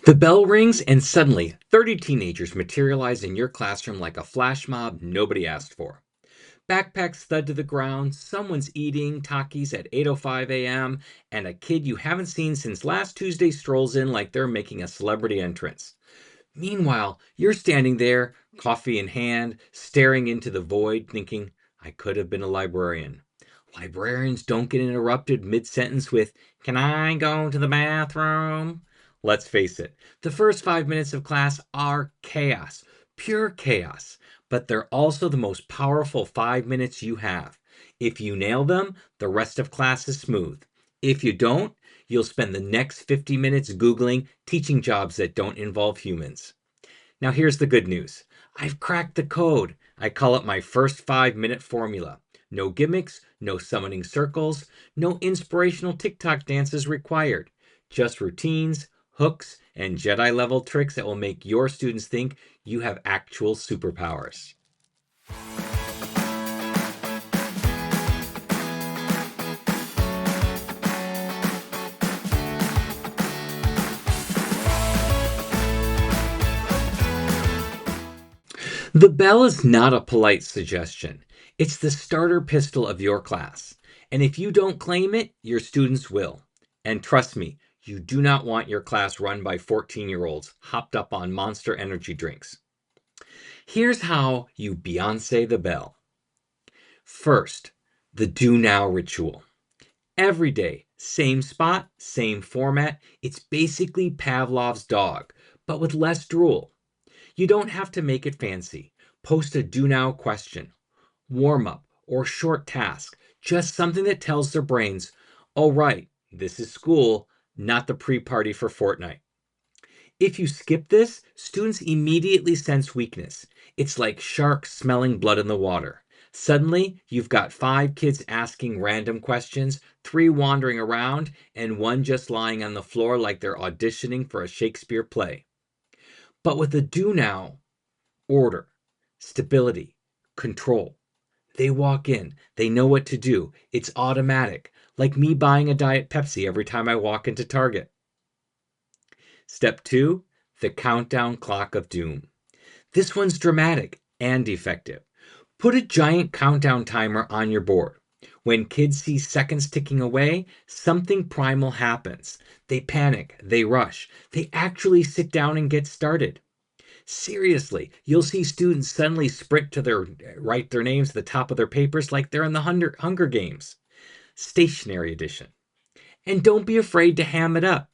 The bell rings, and suddenly 30 teenagers materialize in your classroom like a flash mob nobody asked for. Backpacks thud to the ground, someone's eating Takis at 8:05 a.m., and a kid you haven't seen since last Tuesday strolls in like they're making a celebrity entrance. Meanwhile, you're standing there, coffee in hand, staring into the void, thinking, I could have been a librarian. Librarians don't get interrupted mid sentence with, Can I go to the bathroom? Let's face it, the first 5 minutes of class are chaos, pure chaos, but they're also the most powerful 5 minutes you have. If you nail them, the rest of class is smooth. If you don't, you'll spend the next 50 minutes Googling teaching jobs that don't involve humans. Now, here's the good news. I've cracked the code. I call it my first 5 minute formula. No gimmicks, no summoning circles, no inspirational TikTok dances required. Just routines, hooks, and Jedi level tricks that will make your students think you have actual superpowers. The bell is not a polite suggestion. It's the starter pistol of your class. And if you don't claim it, your students will. And trust me, you do not want your class run by 14-year-olds hopped up on Monster energy drinks. Here's how you Beyonce the bell. First, the do now ritual. Every day, same spot, same format. It's basically Pavlov's dog, but with less drool. You don't have to make it fancy. Post a do now question, warm up, or short task. Just something that tells their brains, oh, right, this is school, not the pre party for Fortnite. If you skip this, students immediately sense weakness. It's like sharks smelling blood in the water. Suddenly, you've got 5 kids asking random questions, 3 wandering around, and 1 just lying on the floor like they're auditioning for a Shakespeare play. But with the do now, order, stability, control. They walk in, they know what to do. It's automatic, like me buying a Diet Pepsi every time I walk into Target. Step 2, the countdown clock of doom. This one's dramatic and effective. Put a giant countdown timer on your board. When kids see seconds ticking away, something primal happens. They panic, they rush, they actually sit down and get started. Seriously, you'll see students suddenly sprint to write their names at the top of their papers like they're in the Hunger Games. Stationary edition. And don't be afraid to ham it up.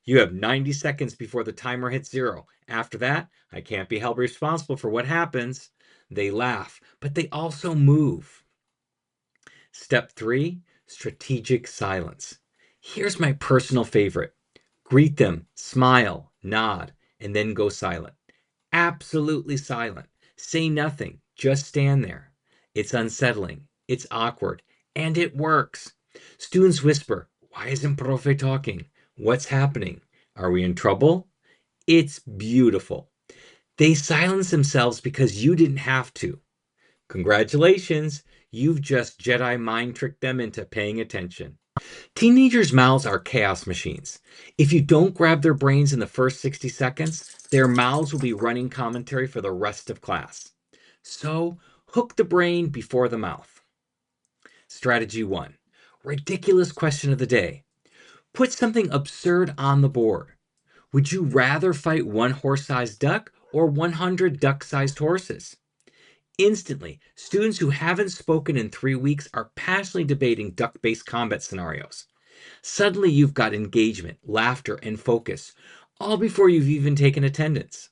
You have 90 seconds before the timer hits 0. After that, I can't be held responsible for what happens. They laugh, but they also move. Step 3, strategic silence. Here's my personal favorite. Greet them, smile, nod, and then go silent. Absolutely silent. Say nothing. Just stand there. It's unsettling. It's awkward. And it works. Students whisper, Why isn't Profe talking? What's happening? Are we in trouble? It's beautiful. They silence themselves because you didn't have to. Congratulations. You've just Jedi mind tricked them into paying attention. Teenagers' mouths are chaos machines. If you don't grab their brains in the first 60 seconds, their mouths will be running commentary for the rest of class. So, hook the brain before the mouth. Strategy 1. Ridiculous question of the day. Put something absurd on the board. Would you rather fight one horse-sized duck or 100 duck-sized horses? Instantly, students who haven't spoken in 3 weeks are passionately debating duck-based combat scenarios. Suddenly, you've got engagement, laughter, and focus, all before you've even taken attendance.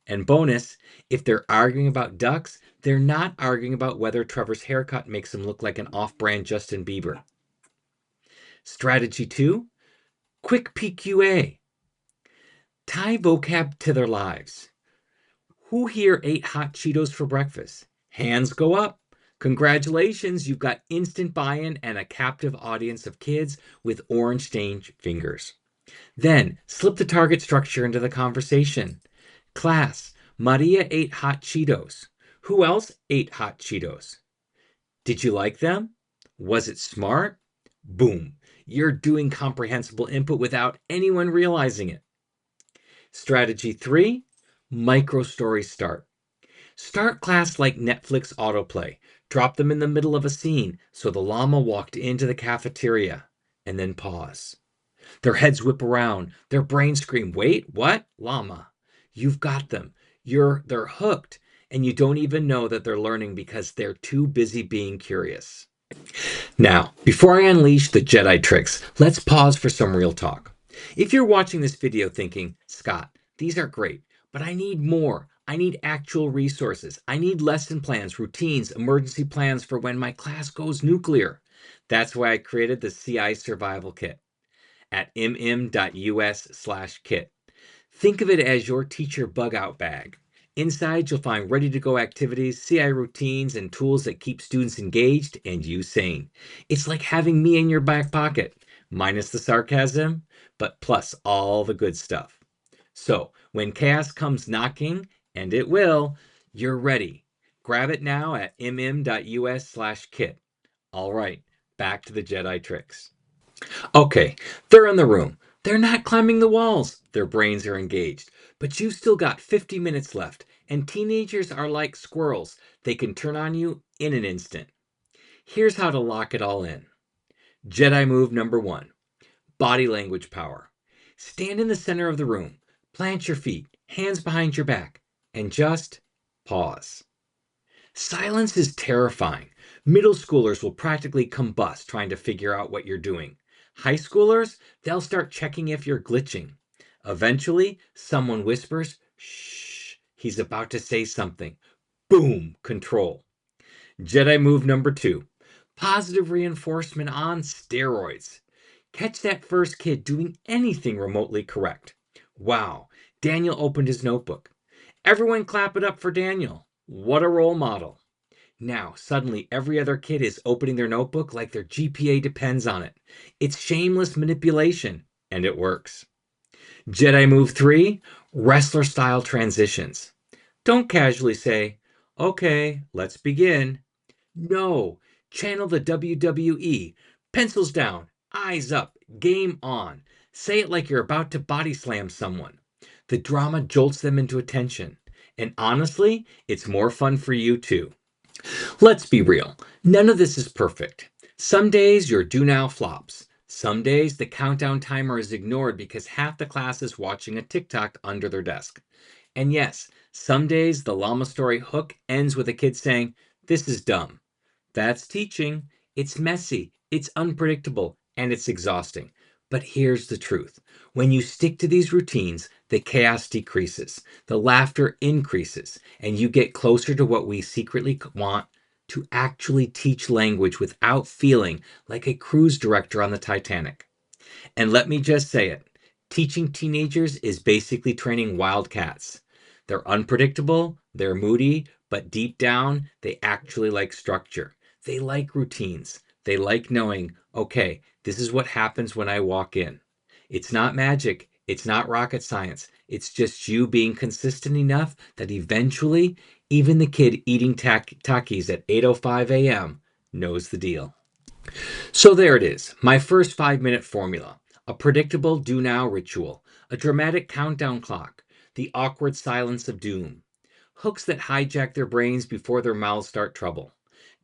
And bonus, if they're arguing about ducks, they're not arguing about whether Trevor's haircut makes him look like an off-brand Justin Bieber. Strategy 2, quick PQA. Tie vocab to their lives. Who here ate hot Cheetos for breakfast? Hands go up. Congratulations, you've got instant buy-in and a captive audience of kids with orange-stained fingers. Then, slip the target structure into the conversation. Class, Maria ate hot Cheetos. Who else ate hot Cheetos? Did you like them? Was it smart? Boom. You're doing comprehensible input without anyone realizing it. Strategy 3, micro story start. Start class like Netflix autoplay. Drop them in the middle of a scene so the llama walked into the cafeteria, and then pause. Their heads whip around, their brains scream, "Wait, what? Llama." You've got them. They're hooked, and you don't even know that they're learning because they're too busy being curious. Now, before I unleash the Jedi tricks, let's pause for some real talk. If you're watching this video thinking, "Scott, these are great, but I need more. I need actual resources. I need lesson plans, routines, emergency plans for when my class goes nuclear." That's why I created the CI Survival Kit at mm.us/kit. Think of it as your teacher bug out bag. Inside, you'll find ready to go activities, CI routines, and tools that keep students engaged and you sane. It's like having me in your back pocket, minus the sarcasm, but plus all the good stuff. So when chaos comes knocking, and it will, you're ready. Grab it now at mm.us/kit. All right, back to the Jedi tricks. Okay, they're in the room. They're not climbing the walls. Their brains are engaged. But you've still got 50 minutes left, and teenagers are like squirrels. They can turn on you in an instant. Here's how to lock it all in. Jedi move number 1, body language power. Stand in the center of the room, plant your feet, hands behind your back, and just pause. Silence is terrifying. Middle schoolers will practically combust trying to figure out what you're doing. High schoolers, they'll start checking if you're glitching. Eventually, someone whispers, "Shh, he's about to say something." Boom, control. Jedi move number 2, positive reinforcement on steroids. Catch that first kid doing anything remotely correct. Wow, Daniel opened his notebook. Everyone clap it up for Daniel. What a role model. Now, suddenly, every other kid is opening their notebook like their GPA depends on it. It's shameless manipulation, and it works. Jedi move 3, wrestler style transitions. Don't casually say, "Okay, let's begin." No, channel the WWE. Pencils down, eyes up, game on. Say it like you're about to body slam someone. The drama jolts them into attention. And honestly, it's more fun for you too. Let's be real. None of this is perfect. Some days your do now flops. Some days the countdown timer is ignored because half the class is watching a TikTok under their desk. And yes, some days the llama story hook ends with a kid saying, "This is dumb." That's teaching. It's messy, it's unpredictable, and it's exhausting. But here's the truth. When you stick to these routines, the chaos decreases, the laughter increases, and you get closer to what we secretly want: to actually teach language without feeling like a cruise director on the Titanic. And let me just say it, teaching teenagers is basically training wildcats. They're unpredictable, they're moody, but deep down, they actually like structure. They like routines. They like knowing, okay, this is what happens when I walk in. It's not magic, it's not rocket science. It's just you being consistent enough that eventually, even the kid eating Takis at 8:05 a.m. knows the deal. So there it is, my first 5-minute formula. A predictable do now ritual, a dramatic countdown clock, the awkward silence of doom, hooks that hijack their brains before their mouths start trouble,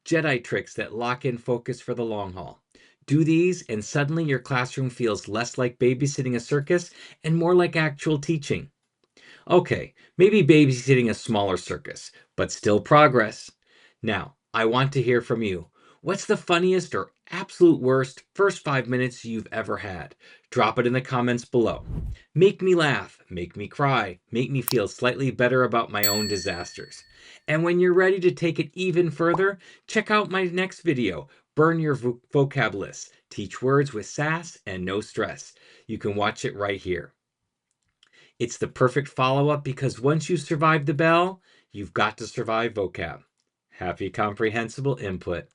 Jedi tricks that lock in focus for the long haul. Do these, and suddenly your classroom feels less like babysitting a circus and more like actual teaching. Okay, maybe babysitting a smaller circus, but still progress. Now, I want to hear from you. What's the funniest or absolute worst first 5 minutes you've ever had? Drop it in the comments below. Make me laugh, make me cry, make me feel slightly better about my own disasters. And when you're ready to take it even further, check out my next video, Burn Your Vocab List. Teach words with sass and no stress. You can watch it right here. It's the perfect follow-up because once you survive the bell, you've got to survive vocab. Happy comprehensible input.